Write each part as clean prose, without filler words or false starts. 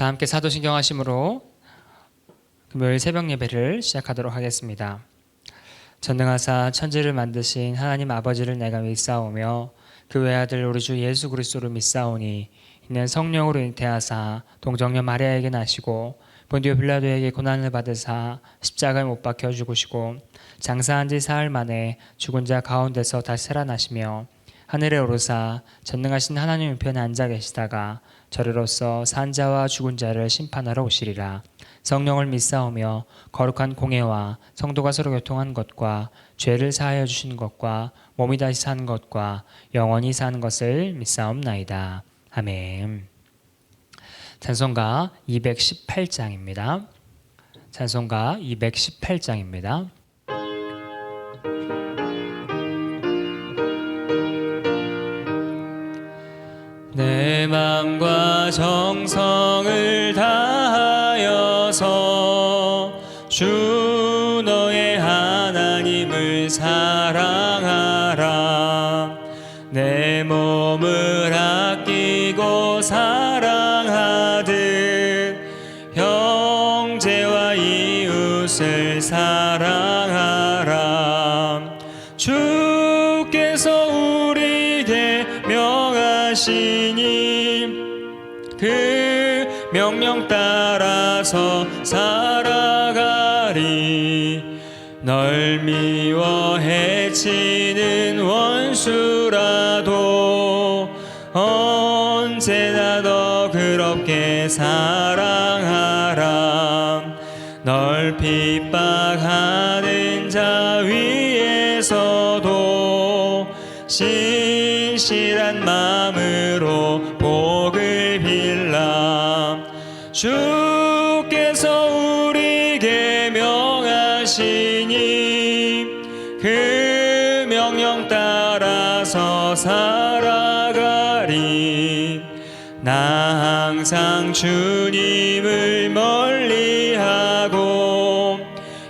다 함께 사도신경 하심으로 금요일 새벽 예배를 시작하도록 하겠습니다. 전능하사 천지를 만드신 하나님 아버지를 내가 믿사오며 그 외아들 우리 주 예수 그리스도를 믿사오니 이는 성령으로 잉태하사 동정녀 마리아에게 나시고 본디오 빌라도에게 고난을 받으사 십자가에 못 박혀 죽으시고 장사한 지 사흘 만에 죽은 자 가운데서 다시 살아나시며 하늘에 오르사 전능하신 하나님 우편에 앉아 계시다가 저리로서 산 자와 죽은 자를 심판하러 오시리라. 성령을 믿사오며 거룩한 공예와 성도가 서로 교통한 것과 죄를 사하여 주신 것과 몸이 다시 사는 것과 영원히 사는 것을 믿사옵나이다. 아멘. 찬송가 218장입니다. 찬송가 218장입니다. 내 맘과 정성을 다하여서 주 너의 하나님을 사랑하라. 내 몸을 아끼고 사랑하듯 형제와 이웃을 사랑하라. 주께서 우리에게 명하시니 그 명령 따라서 살아가리. 널 미워 해치는 원수라도 언제나 더 그렇게 사랑하라. 널 핍박하는 자 위에서도 신실한 마음으로 복을 빌라. 주께서 우리에게 명하시니 그 명령 따라서 살아가리. 나 항상 주님을 멀리하고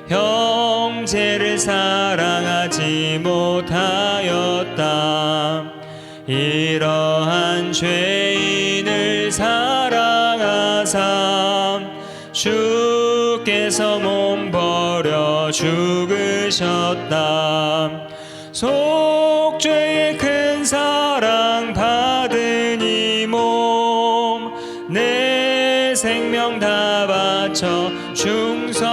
형제를 사랑하지 못하였다. 이러한 죄인을 사랑하사 주께서 몸 버려 죽으셨다. 속죄의 큰 사랑 받은 이 몸 내 생명 다 바쳐 충성하리.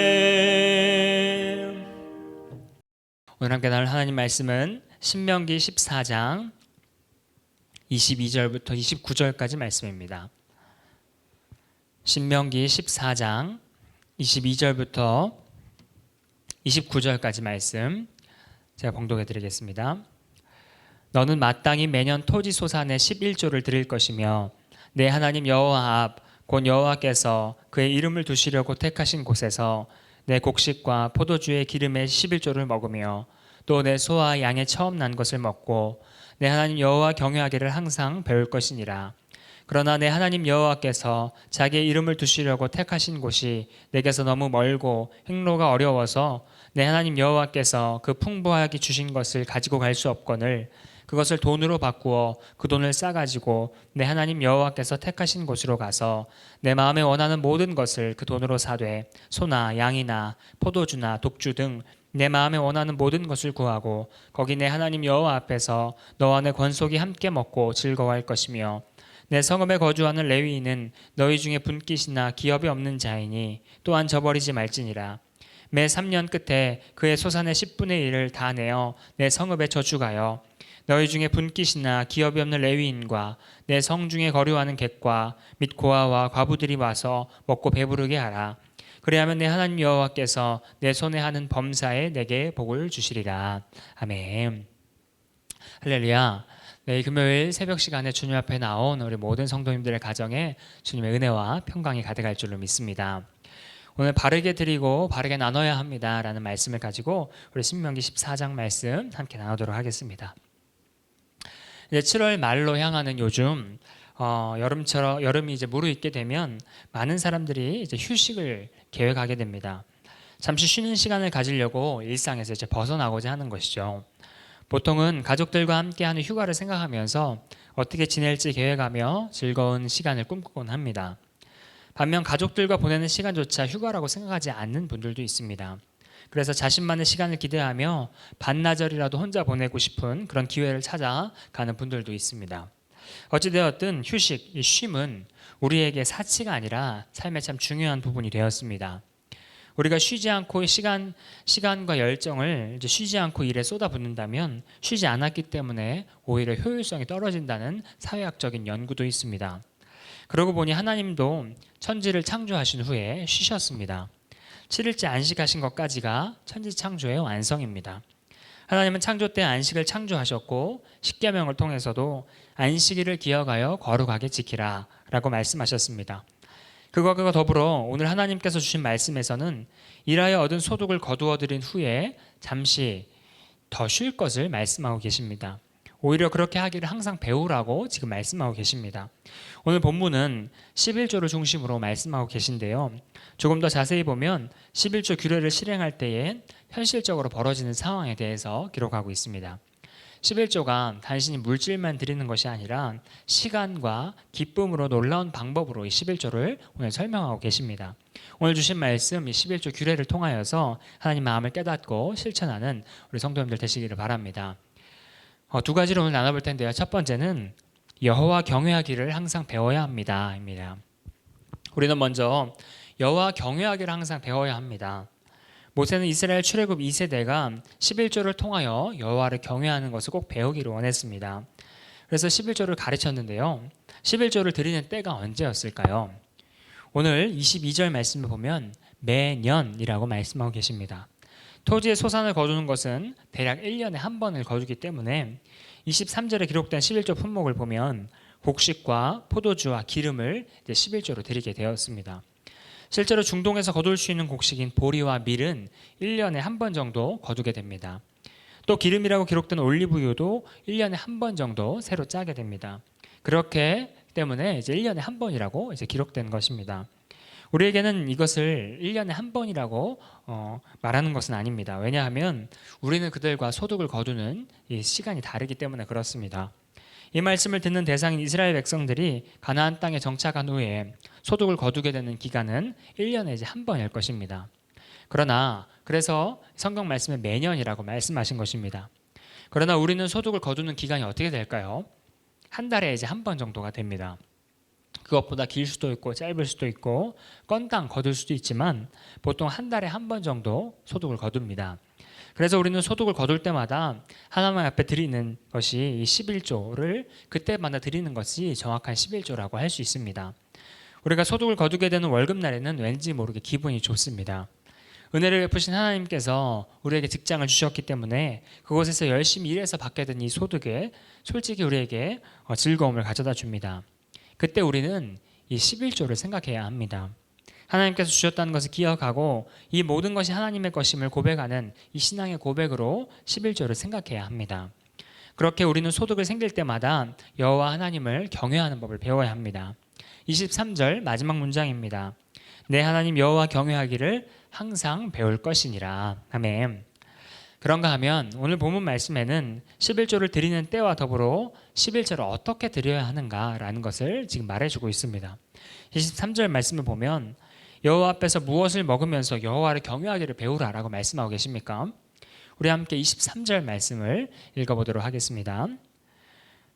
아멘. 오늘 함께 나눌 하나님 말씀은 신명기 14장 22절부터 29절까지 말씀입니다. 신명기 14장 22절부터 29절까지 말씀 제가 봉독해 드리겠습니다. 너는 마땅히 매년 토지 소산의 11조를 드릴 것이며 내 하나님 여호와 앞 곧 여호와께서 그의 이름을 두시려고 택하신 곳에서 내 곡식과 포도주의 기름의 11조를 먹으며 또 내 소와 양의 처음 난 것을 먹고 내 하나님 여호와 경외하기를 항상 배울 것이니라. 그러나 내 하나님 여호와께서 자기의 이름을 두시려고 택하신 곳이 내게서 너무 멀고 행로가 어려워서 내 하나님 여호와께서 그 풍부하게 주신 것을 가지고 갈 수 없거늘 그것을 돈으로 바꾸어 그 돈을 싸가지고 내 하나님 여호와께서 택하신 곳으로 가서 내 마음에 원하는 모든 것을 그 돈으로 사되 소나 양이나 포도주나 독주 등 내 마음에 원하는 모든 것을 구하고 거기 내 하나님 여호와 앞에서 너와 내 권속이 함께 먹고 즐거워할 것이며 내 성읍에 거주하는 레위인은 너희 중에 분깃이나 기업이 없는 자이니 또한 저버리지 말지니라. 매 3년 끝에 그의 소산의 10분의 1을 다 내어 내 성읍에 저축하여 너희 중에 분깃이나 기업이 없는 레위인과 내 성 중에 거류하는 객과 및 고아와 과부들이 와서 먹고 배부르게 하라. 그리하면 내 하나님 여호와께서 내 손에 하는 범사에 내게 복을 주시리라. 아멘. 할렐루야. 네, 금요일 새벽 시간에 주님 앞에 나온 우리 모든 성도님들의 가정에 주님의 은혜와 평강이 가득할 줄로 믿습니다. 오늘 바르게 드리고 바르게 나눠야 합니다라는 말씀을 가지고 우리 신명기 14장 말씀 함께 나누도록 하겠습니다. 이제 7월 말로 향하는 요즘 여름이 이제 무르익게 되면 많은 사람들이 이제 휴식을 계획하게 됩니다. 잠시 쉬는 시간을 가지려고 일상에서 이제 벗어나고자 하는 것이죠. 보통은 가족들과 함께하는 휴가를 생각하면서 어떻게 지낼지 계획하며 즐거운 시간을 꿈꾸곤 합니다. 반면 가족들과 보내는 시간조차 휴가라고 생각하지 않는 분들도 있습니다. 그래서 자신만의 시간을 기대하며 반나절이라도 혼자 보내고 싶은 그런 기회를 찾아가는 분들도 있습니다. 어찌되었든 휴식, 이 쉼은 우리에게 사치가 아니라 삶의 참 중요한 부분이 되었습니다. 우리가 쉬지 않고 시간과 열정을 쉬지 않고 일에 쏟아붓는다면 쉬지 않았기 때문에 오히려 효율성이 떨어진다는 사회학적인 연구도 있습니다. 그러고 보니 하나님도 천지를 창조하신 후에 쉬셨습니다. 7일째 안식하신 것까지가 천지 창조의 완성입니다. 하나님은 창조 때 안식을 창조하셨고 십계명을 통해서도 안식일을 기억하여 거룩하게 지키라 라고 말씀하셨습니다. 그것과 더불어 오늘 하나님께서 주신 말씀에서는 일하여 얻은 소득을 거두어 들인 후에 잠시 더 쉴 것을 말씀하고 계십니다. 오히려 그렇게 하기를 항상 배우라고 지금 말씀하고 계십니다. 오늘 본문은 11조를 중심으로 말씀하고 계신데요. 조금 더 자세히 보면 11조 규례를 실행할 때에 현실적으로 벌어지는 상황에 대해서 기록하고 있습니다. 11조가 단순히 물질만 드리는 것이 아니라 시간과 기쁨으로 놀라운 방법으로 이 11조를 오늘 설명하고 계십니다. 오늘 주신 말씀 이 11조 규례를 통하여서 하나님 마음을 깨닫고 실천하는 우리 성도님들 되시기를 바랍니다. 두 가지로 오늘 나눠볼 텐데요. 첫 번째는 여호와 경외하기를 항상 배워야 합니다. 입니다. 우리는 먼저 여호와 경외하기를 항상 배워야 합니다. 모세는 이스라엘 출애굽 2세대가 11조를 통하여 여호와를 경외하는 것을 꼭 배우기를 원했습니다. 그래서 11조를 가르쳤는데요. 11조를 드리는 때가 언제였을까요? 오늘 22절 말씀을 보면 매년이라고 말씀하고 계십니다. 토지의 소산을 거두는 것은 대략 1년에 한 번을 거두기 때문에 23절에 기록된 11조 품목을 보면 곡식과 포도주와 기름을 11조로 드리게 되었습니다. 실제로 중동에서 거둘 수 있는 곡식인 보리와 밀은 1년에 한 번 정도 거두게 됩니다. 또 기름이라고 기록된 올리브유도 1년에 한 번 정도 새로 짜게 됩니다. 그렇기 때문에 이제 1년에 한 번이라고 이제 기록된 것입니다. 우리에게는 이것을 1년에 한 번이라고 말하는 것은 아닙니다. 왜냐하면 우리는 그들과 소득을 거두는 이 시간이 다르기 때문에 그렇습니다. 이 말씀을 듣는 대상인 이스라엘 백성들이 가나안 땅에 정착한 후에 소득을 거두게 되는 기간은 1년에 이제 한 번일 것입니다. 그래서 성경 말씀에 매년이라고 말씀하신 것입니다. 그러나 우리는 소득을 거두는 기간이 어떻게 될까요? 한 달에 이제 한 번 정도가 됩니다. 그것보다 길 수도 있고 짧을 수도 있고 건당 거둘 수도 있지만 보통 한 달에 한 번 정도 소득을 거둡니다. 그래서 우리는 소득을 거둘 때마다 하나님 앞에 드리는 것이 이 11조를 그때마다 드리는 것이 정확한 11조라고 할 수 있습니다. 우리가 소득을 거두게 되는 월급날에는 왠지 모르게 기분이 좋습니다. 은혜를 베푸신 하나님께서 우리에게 직장을 주셨기 때문에 그곳에서 열심히 일해서 받게 된 이 소득에 솔직히 우리에게 즐거움을 가져다 줍니다. 그때 우리는 이 11조를 생각해야 합니다. 하나님께서 주셨다는 것을 기억하고 이 모든 것이 하나님의 것임을 고백하는 이 신앙의 고백으로 11조를 생각해야 합니다. 그렇게 우리는 소득을 생길 때마다 여호와 하나님을 경외하는 법을 배워야 합니다. 23절 마지막 문장입니다. 내 하나님 여호와 경외하기를 항상 배울 것이니라. 아멘. 그런가 하면 오늘 본문 말씀에는 11조를 드리는 때와 더불어 11조를 어떻게 드려야 하는가라는 것을 지금 말해주고 있습니다. 23절 말씀을 보면 여호와 앞에서 무엇을 먹으면서 여호와를 경외하기를 배우라라고 말씀하고 계십니까? 우리 함께 23절 말씀을 읽어보도록 하겠습니다.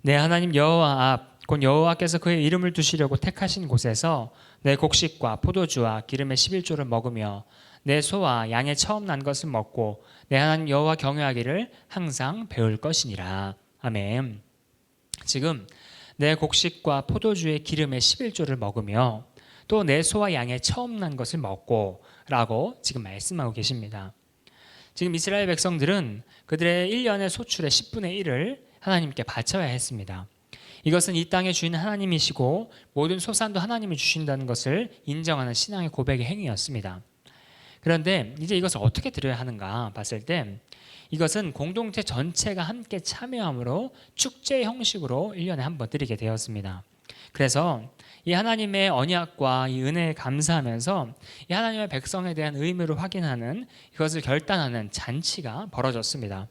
내 하나님 여호와 앞 곧 여호와께서 그의 이름을 두시려고 택하신 곳에서 내 곡식과 포도주와 기름의 11조를 먹으며 내 소와 양의 처음 난 것을 먹고 내 하나님 여호와 경외하기를 항상 배울 것이니라. 아멘. 지금 내 곡식과 포도주의 기름의 11조를 먹으며 또 내 소와 양의 처음 난 것을 먹고 라고 지금 말씀하고 계십니다. 지금 이스라엘 백성들은 그들의 1년의 소출의 10분의 1을 하나님께 바쳐야 했습니다. 이것은 이 땅의 주인 하나님이시고 모든 소산도 하나님이 주신다는 것을 인정하는 신앙의 고백의 행위였습니다. 그런데 이제 이것을 어떻게 드려야 하는가 봤을 때 이것은 공동체 전체가 함께 참여함으로 축제 형식으로 1년에 한 번 드리게 되었습니다. 그래서 이 하나님의 언약과 이 은혜에 감사하면서 이 하나님의 백성에 대한 의무를 확인하는 이것을 결단하는 잔치가 벌어졌습니다.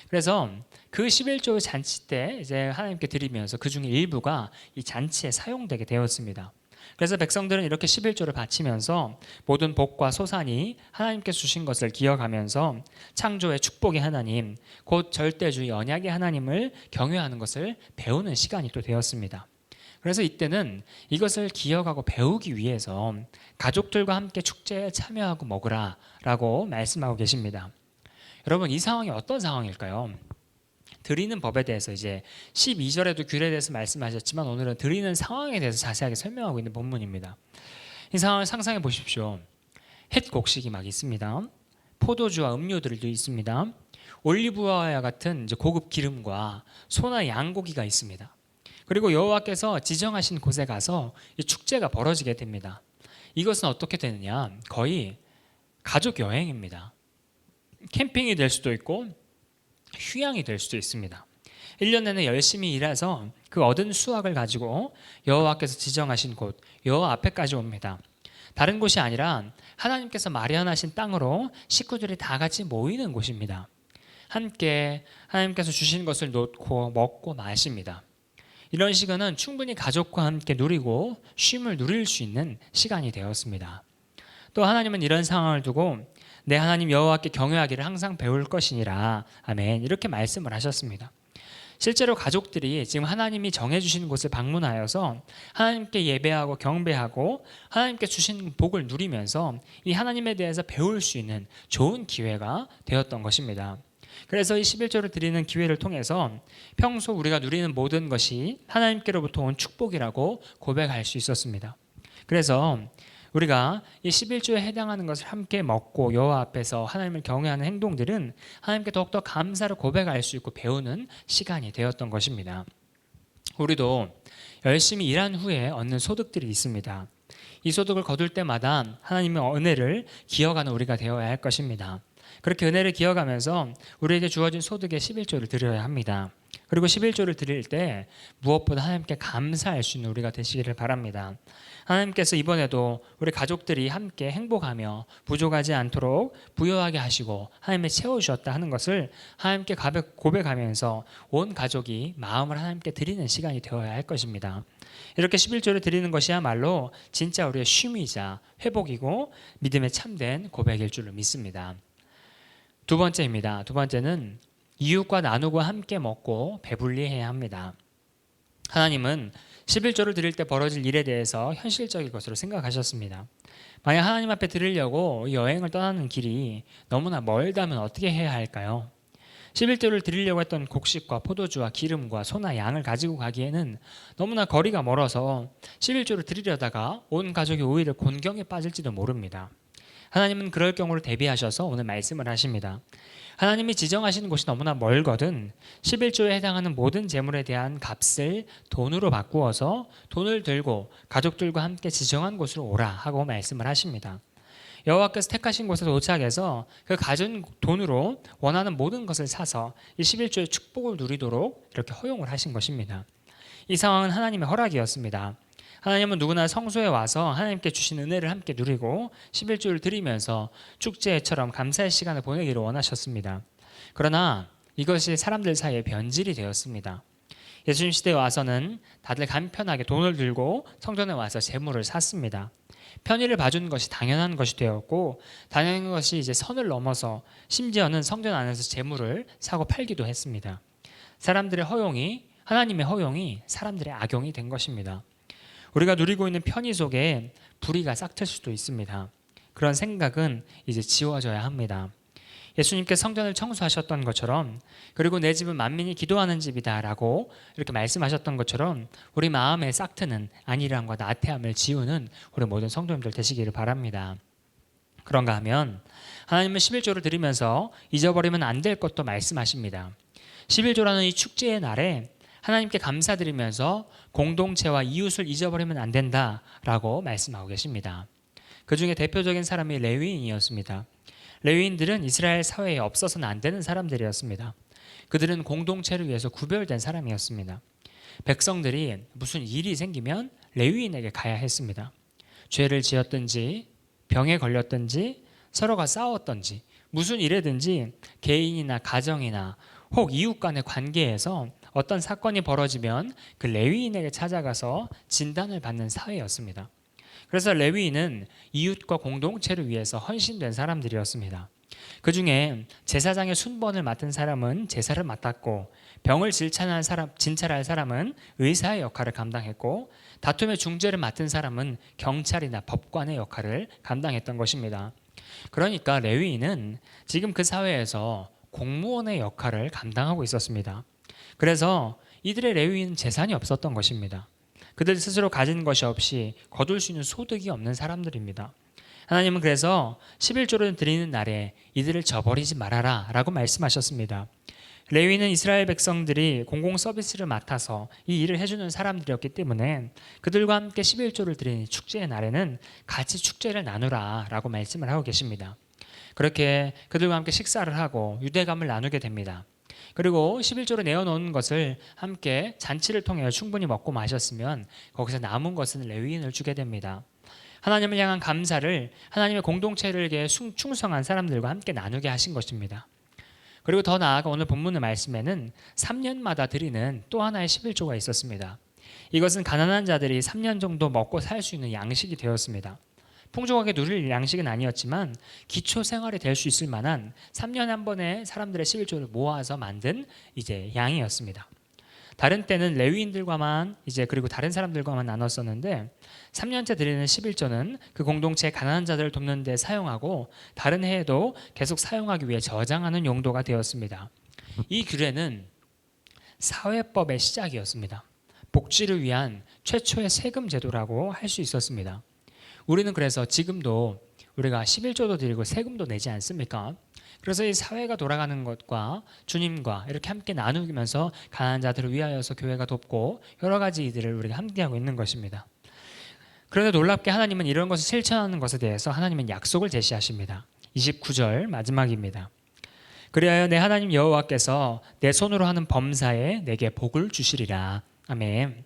그래서 그 11조 잔치 때 이제 하나님께 드리면서 그 중에 일부가 이 잔치에 사용되게 되었습니다. 그래서 백성들은 이렇게 11조를 바치면서 모든 복과 소산이 하나님께서 주신 것을 기억하면서 창조의 축복의 하나님, 곧 절대주의 언약의 하나님을 경외하는 것을 배우는 시간이 또 되었습니다. 그래서 이때는 이것을 기억하고 배우기 위해서 가족들과 함께 축제에 참여하고 먹으라 라고 말씀하고 계십니다. 여러분, 이 상황이 어떤 상황일까요? 드리는 법에 대해서 이제 12절에도 규례에 대해서 말씀하셨지만 오늘은 드리는 상황에 대해서 자세하게 설명하고 있는 본문입니다. 이 상황을 상상해 보십시오. 햇 곡식이 막 있습니다. 포도주와 음료들도 있습니다. 올리브와 같은 이제 고급 기름과 소나 양고기가 있습니다. 그리고 여호와께서 지정하신 곳에 가서 이 축제가 벌어지게 됩니다. 이것은 어떻게 되느냐? 거의 가족 여행입니다. 캠핑이 될 수도 있고 휴양이 될 수도 있습니다. 1년 내내 열심히 일해서 그 얻은 수확을 가지고 여호와께서 지정하신 곳 여호와 앞에까지 옵니다. 다른 곳이 아니라 하나님께서 마련하신 땅으로 식구들이 다 같이 모이는 곳입니다. 함께 하나님께서 주신 것을 놓고 먹고 마십니다. 이런 시간은 충분히 가족과 함께 누리고 쉼을 누릴 수 있는 시간이 되었습니다. 또 하나님은 이런 상황을 두고 내 하나님 여호와께 경외하기를 항상 배울 것이니라. 아멘. 이렇게 말씀을 하셨습니다. 실제로 가족들이 지금 하나님이 정해주신 곳을 방문하여서 하나님께 예배하고 경배하고 하나님께 주신 복을 누리면서 이 하나님에 대해서 배울 수 있는 좋은 기회가 되었던 것입니다. 그래서 이 11조를 드리는 기회를 통해서 평소 우리가 누리는 모든 것이 하나님께로부터 온 축복이라고 고백할 수 있었습니다. 그래서 우리가 이 11조에 해당하는 것을 함께 먹고 여호와 앞에서 하나님을 경외하는 행동들은 하나님께 더욱더 감사를 고백할 수 있고 배우는 시간이 되었던 것입니다. 우리도 열심히 일한 후에 얻는 소득들이 있습니다. 이 소득을 거둘 때마다 하나님의 은혜를 기억하는 우리가 되어야 할 것입니다. 그렇게 은혜를 기억하면서 우리에게 주어진 소득의 11조를 드려야 합니다. 그리고 11조를 드릴 때 무엇보다 하나님께 감사할 수 있는 우리가 되시기를 바랍니다. 하나님께서 이번에도 우리 가족들이 함께 행복하며 부족하지 않도록 부유하게 하시고 하나님의 채워주셨다 하는 것을 하나님께 고백하면서 온 가족이 마음을 하나님께 드리는 시간이 되어야 할 것입니다. 이렇게 11조를 드리는 것이야말로 진짜 우리의 쉼이자 회복이고 믿음에 참된 고백일 줄로 믿습니다. 두 번째입니다. 두 번째는 이웃과 나누고 함께 먹고 배불리 해야 합니다. 하나님은 11조를 드릴 때 벌어질 일에 대해서 현실적인 것으로 생각하셨습니다. 만약 하나님 앞에 드리려고 여행을 떠나는 길이 너무나 멀다면 어떻게 해야 할까요? 11조를 드리려고 했던 곡식과 포도주와 기름과 소나 양을 가지고 가기에는 너무나 거리가 멀어서 11조를 드리려다가 온 가족이 오히려 곤경에 빠질지도 모릅니다. 하나님은 그럴 경우를 대비하셔서 오늘 말씀을 하십니다. 하나님이 지정하시는 곳이 너무나 멀거든 11조에 해당하는 모든 재물에 대한 값을 돈으로 바꾸어서 돈을 들고 가족들과 함께 지정한 곳으로 오라 하고 말씀을 하십니다. 여호와께서 택하신 곳에 도착해서 그 가진 돈으로 원하는 모든 것을 사서 이 11조의 축복을 누리도록 이렇게 허용을 하신 것입니다. 이 상황은 하나님의 허락이었습니다. 하나님은 누구나 성소에 와서 하나님께 주신 은혜를 함께 누리고 11조를 드리면서 축제처럼 감사의 시간을 보내기를 원하셨습니다. 그러나 이것이 사람들 사이에 변질이 되었습니다. 예수님 시대에 와서는 다들 간편하게 돈을 들고 성전에 와서 재물을 샀습니다. 편의를 봐주는 것이 당연한 것이 되었고 당연한 것이 이제 선을 넘어서 심지어는 성전 안에서 재물을 사고 팔기도 했습니다. 사람들의 허용이 하나님의 허용이 사람들의 악용이 된 것입니다. 우리가 누리고 있는 편의 속에 불의가 싹틀 수도 있습니다. 그런 생각은 이제 지워져야 합니다. 예수님께 성전을 청소하셨던 것처럼 그리고 내 집은 만민이 기도하는 집이다라고 이렇게 말씀하셨던 것처럼 우리 마음의 싹트는 안일함과 나태함을 지우는 우리 모든 성도님들 되시기를 바랍니다. 그런가 하면 하나님은 11조를 드리면서 잊어버리면 안 될 것도 말씀하십니다. 11조라는 이 축제의 날에 하나님께 감사드리면서 공동체와 이웃을 잊어버리면 안 된다라고 말씀하고 계십니다. 그 중에 대표적인 사람이 레위인이었습니다. 레위인들은 이스라엘 사회에 없어서는 안 되는 사람들이었습니다. 그들은 공동체를 위해서 구별된 사람이었습니다. 백성들이 무슨 일이 생기면 레위인에게 가야 했습니다. 죄를 지었든지 병에 걸렸든지 서로가 싸웠든지 무슨 일이든지 개인이나 가정이나 혹 이웃 간의 관계에서 어떤 사건이 벌어지면 그 레위인에게 찾아가서 진단을 받는 사회였습니다. 그래서 레위인은 이웃과 공동체를 위해서 헌신된 사람들이었습니다. 그 중에 제사장의 순번을 맡은 사람은 제사를 맡았고, 병을 진찰할 사람은 의사의 역할을 감당했고, 다툼의 중재를 맡은 사람은 경찰이나 법관의 역할을 감당했던 것입니다. 그러니까 레위인은 지금 그 사회에서 공무원의 역할을 감당하고 있었습니다. 그래서 이들의 레위인은 재산이 없었던 것입니다. 그들 스스로 가진 것이 없이 거둘 수 있는 소득이 없는 사람들입니다. 하나님은 그래서 11조를 드리는 날에 이들을 저버리지 말아라 라고 말씀하셨습니다. 레위는 이스라엘 백성들이 공공 서비스를 맡아서 이 일을 해주는 사람들이었기 때문에 그들과 함께 11조를 드리는 축제의 날에는 같이 축제를 나누라 라고 말씀을 하고 계십니다. 그렇게 그들과 함께 식사를 하고 유대감을 나누게 됩니다. 그리고 11조로 내어놓은 것을 함께 잔치를 통해 충분히 먹고 마셨으면 거기서 남은 것은 레위인을 주게 됩니다. 하나님을 향한 감사를 하나님의 공동체를 위해 충성한 사람들과 함께 나누게 하신 것입니다. 그리고 더 나아가 오늘 본문의 말씀에는 3년마다 드리는 또 하나의 11조가 있었습니다. 이것은 가난한 자들이 3년 정도 먹고 살 수 있는 양식이 되었습니다. 풍족하게 누릴 양식은 아니었지만 기초 생활이 될 수 있을 만한 3년에 한 번에 사람들의 11조를 모아서 만든 이제 양이었습니다. 다른 때는 레위인들과만 그리고 다른 사람들과만 나눴었는데 3년째 드리는 11조는 그 공동체의 가난한 자들을 돕는 데 사용하고 다른 해에도 계속 사용하기 위해 저장하는 용도가 되었습니다. 이 규례는 사회법의 시작이었습니다. 복지를 위한 최초의 세금 제도라고 할 수 있었습니다. 우리는 그래서 지금도 우리가 11조도 드리고 세금도 내지 않습니까? 그래서 이 사회가 돌아가는 것과 주님과 이렇게 함께 나누면서 가난한 자들을 위하여서 교회가 돕고 여러 가지 일들을 우리가 함께하고 있는 것입니다. 그런데 놀랍게 하나님은 이런 것을 실천하는 것에 대해서 하나님은 약속을 제시하십니다. 29절 마지막입니다. 그리하여 내 하나님 여호와께서 내 손으로 하는 범사에 내게 복을 주시리라. 아멘.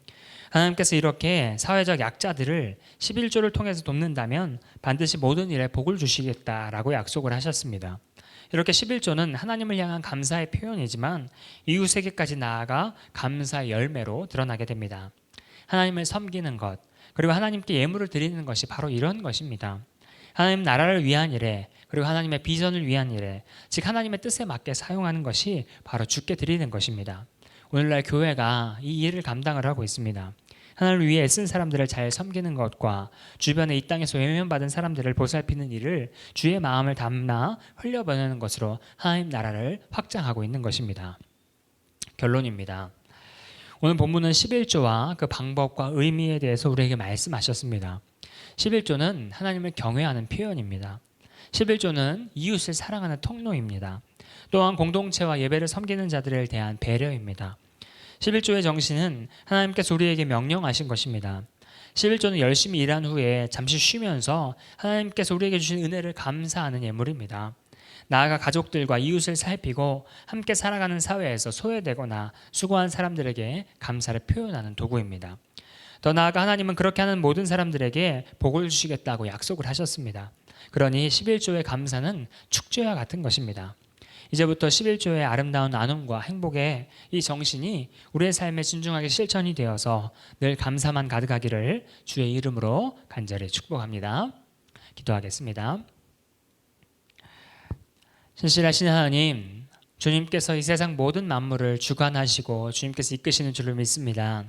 하나님께서 이렇게 사회적 약자들을 11조를 통해서 돕는다면 반드시 모든 일에 복을 주시겠다라고 약속을 하셨습니다. 이렇게 11조는 하나님을 향한 감사의 표현이지만 이웃에게까지 나아가 감사의 열매로 드러나게 됩니다. 하나님을 섬기는 것, 그리고 하나님께 예물을 드리는 것이 바로 이런 것입니다. 하나님 나라를 위한 일에, 그리고 하나님의 비전을 위한 일에, 즉 하나님의 뜻에 맞게 사용하는 것이 바로 주께 드리는 것입니다. 오늘날 교회가 이 일을 감당을 하고 있습니다. 하나님을 위해 애쓴 사람들을 잘 섬기는 것과 주변에 이 땅에서 외면받은 사람들을 보살피는 일을 주의 마음을 담나 흘려보내는 것으로 하나님 나라를 확장하고 있는 것입니다. 결론입니다. 오늘 본문은 11조와 그 방법과 의미에 대해서 우리에게 말씀하셨습니다. 11조는 하나님을 경외하는 표현입니다. 11조는 이웃을 사랑하는 통로입니다. 또한 공동체와 예배를 섬기는 자들에 대한 배려입니다. 11조의 정신은 하나님께서 우리에게 명령하신 것입니다. 11조는 열심히 일한 후에 잠시 쉬면서 하나님께서 우리에게 주신 은혜를 감사하는 예물입니다. 나아가 가족들과 이웃을 살피고 함께 살아가는 사회에서 소외되거나 수고한 사람들에게 감사를 표현하는 도구입니다. 더 나아가 하나님은 그렇게 하는 모든 사람들에게 복을 주시겠다고 약속을 하셨습니다. 그러니 11조의 감사는 축제와 같은 것입니다. 이제부터 11조의 아름다운 나눔과 행복의 이 정신이 우리의 삶에 진중하게 실천이 되어서 늘 감사만 가득하기를 주의 이름으로 간절히 축복합니다. 기도하겠습니다. 신실하신 하나님, 주님께서 이 세상 모든 만물을 주관하시고 주님께서 이끄시는 줄을 믿습니다.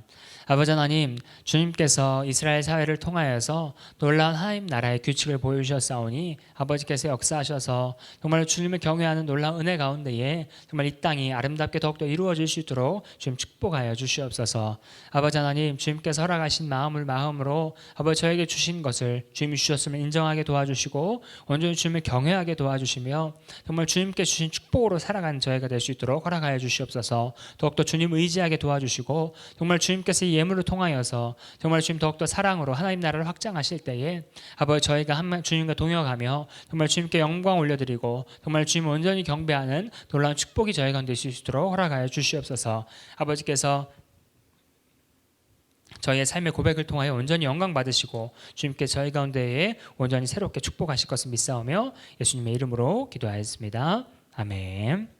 아버지 하나님, 주님께서 이스라엘 사회를 통하여서 놀라운 하나님 나라의 규칙을 보여주셨사오니 아버지께서 역사하셔서 정말 주님을 경외하는 놀라운 은혜 가운데에 정말 이 땅이 아름답게 더욱더 이루어질 수 있도록 주님 축복하여 주시옵소서. 아버지 하나님, 주님께서 허락하신 마음으로 아버지 저에게 주신 것을 주님이 주셨음을 인정하게 도와주시고 온전히 주님을 경외하게 도와주시며 정말 주님께 주신 축복으로 살아가는 저희가 될 수 있도록 허락하여 주시옵소서. 더욱더 주님 의지하게 도와주시고 정말 주님께서 이 예물을 통하여서 정말 주님 더욱더 사랑으로 하나님 나라를 확장하실 때에 아버지 저희가 주님과 동역하며 정말 주님께 영광 올려드리고 정말 주님을 온전히 경배하는 놀라운 축복이 저희 가운데 있을 수 있도록 허락하여 주시옵소서. 아버지께서 저희의 삶의 고백을 통하여 온전히 영광 받으시고 주님께 저희 가운데에 온전히 새롭게 축복하실 것을 믿사오며 예수님의 이름으로 기도하였습니다. 아멘.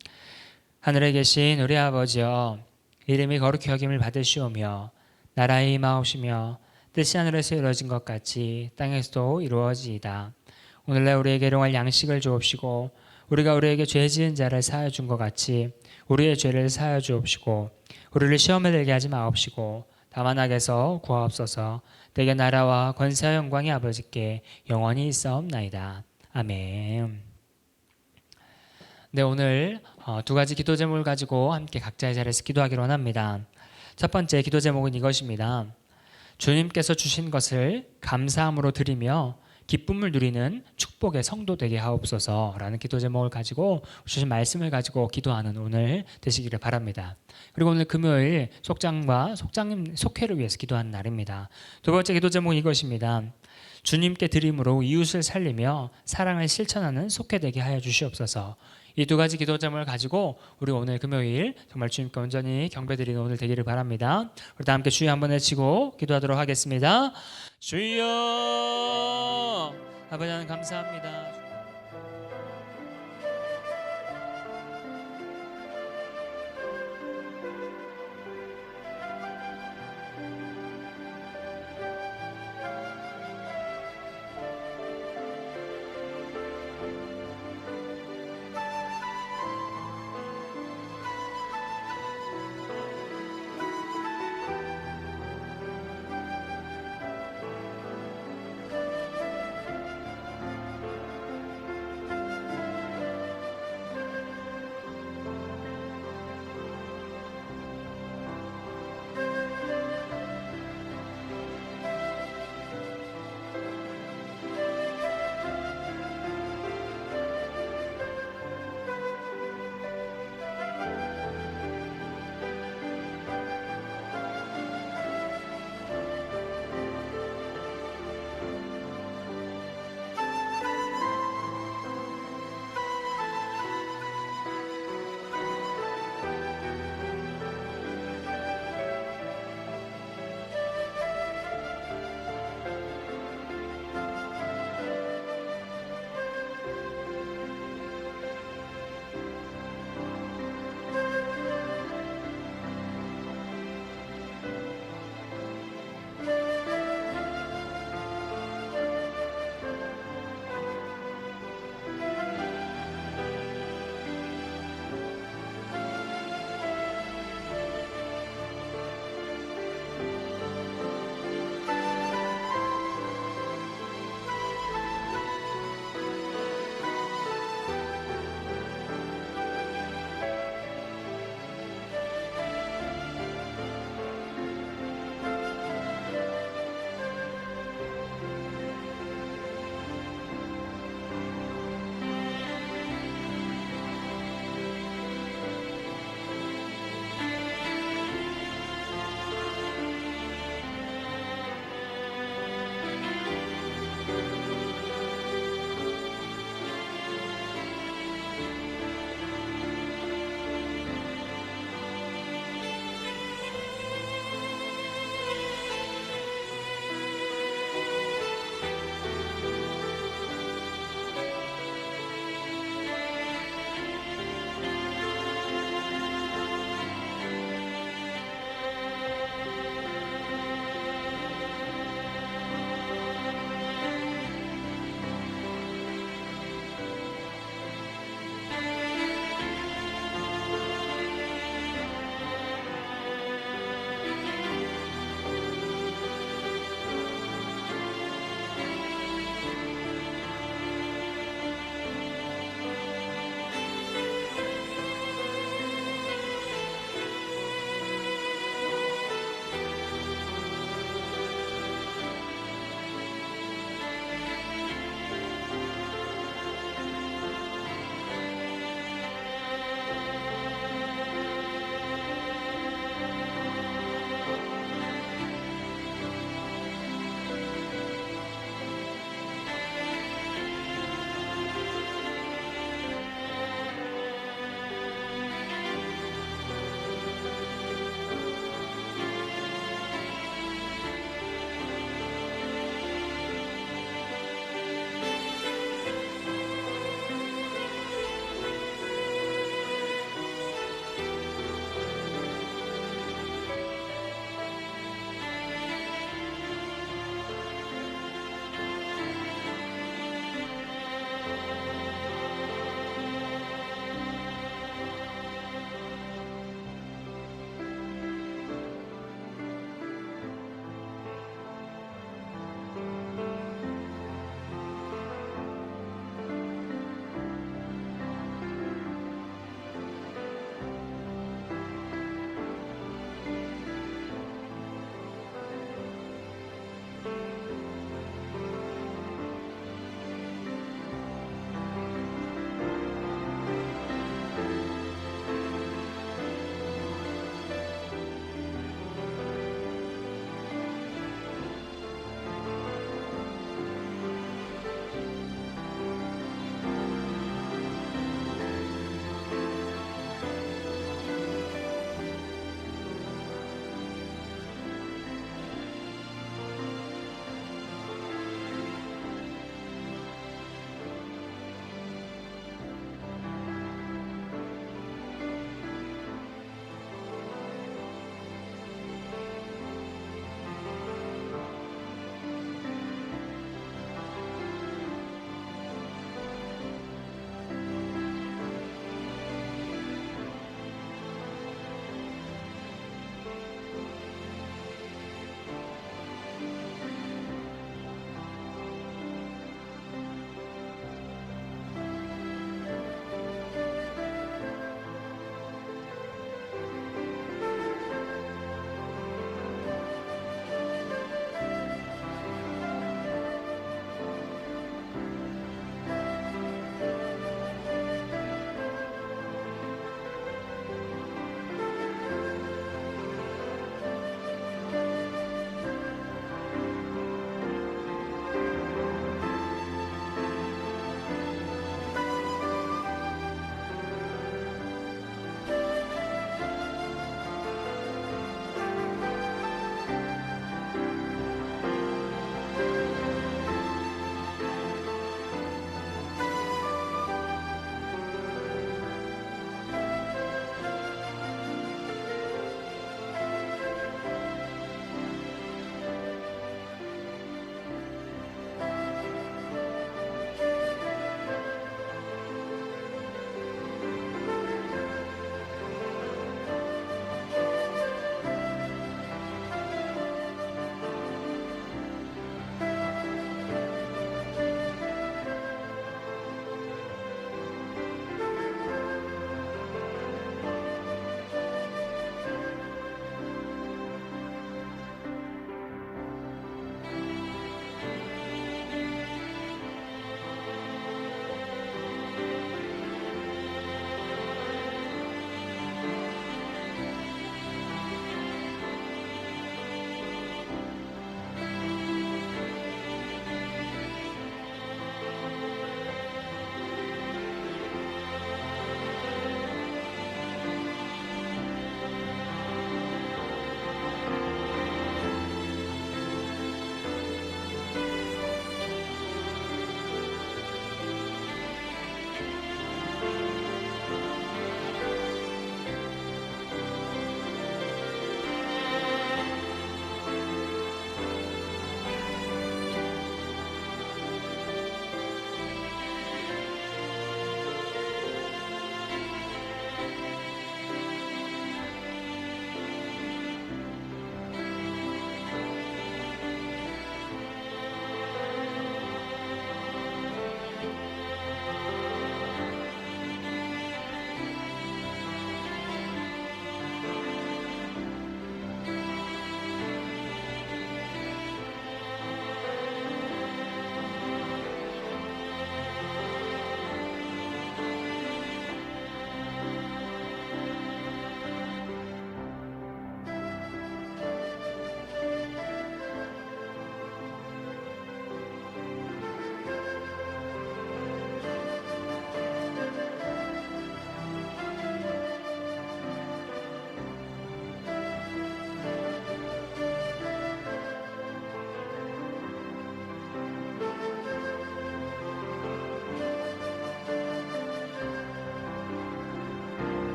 하늘에 계신 우리 아버지여, 이름이 거룩히 여김을 받으시오며 나라의 임하옵시며 뜻이 하늘에서 이루어진 것 같이 땅에서도 이루어지이다. 오늘날 우리에게 일용할 양식을 주옵시고 우리가 우리에게 죄 지은 자를 사하여 준 것 같이 우리의 죄를 사하여 주옵시고 우리를 시험에 들게 하지 마옵시고 다만 악에서 구하옵소서. 대개 나라와 권세와 영광이 아버지께 영원히 있사옵나이다. 아멘. 네, 오늘 두 가지 기도 제목을 가지고 함께 각자의 자리에서 기도하기로 합니다. 첫 번째 기도 제목은 이것입니다. 주님께서 주신 것을 감사함으로 드리며 기쁨을 누리는 축복의 성도 되게 하옵소서라는 기도 제목을 가지고 주신 말씀을 가지고 기도하는 오늘 되시기를 바랍니다. 그리고 오늘 금요일 속장과 속장님 속회를 위해서 기도하는 날입니다. 두 번째 기도 제목은 이것입니다. 주님께 드림으로 이웃을 살리며 사랑을 실천하는 속회 되게 하여 주시옵소서. 이 두 가지 기도 제목을 가지고 우리 오늘 금요일 정말 주님께 온전히 경배드리는 오늘 되기를 바랍니다. 우리 다 함께 주여 한번 외치고 기도하도록 하겠습니다. 주여, 아버지 하나님 감사합니다.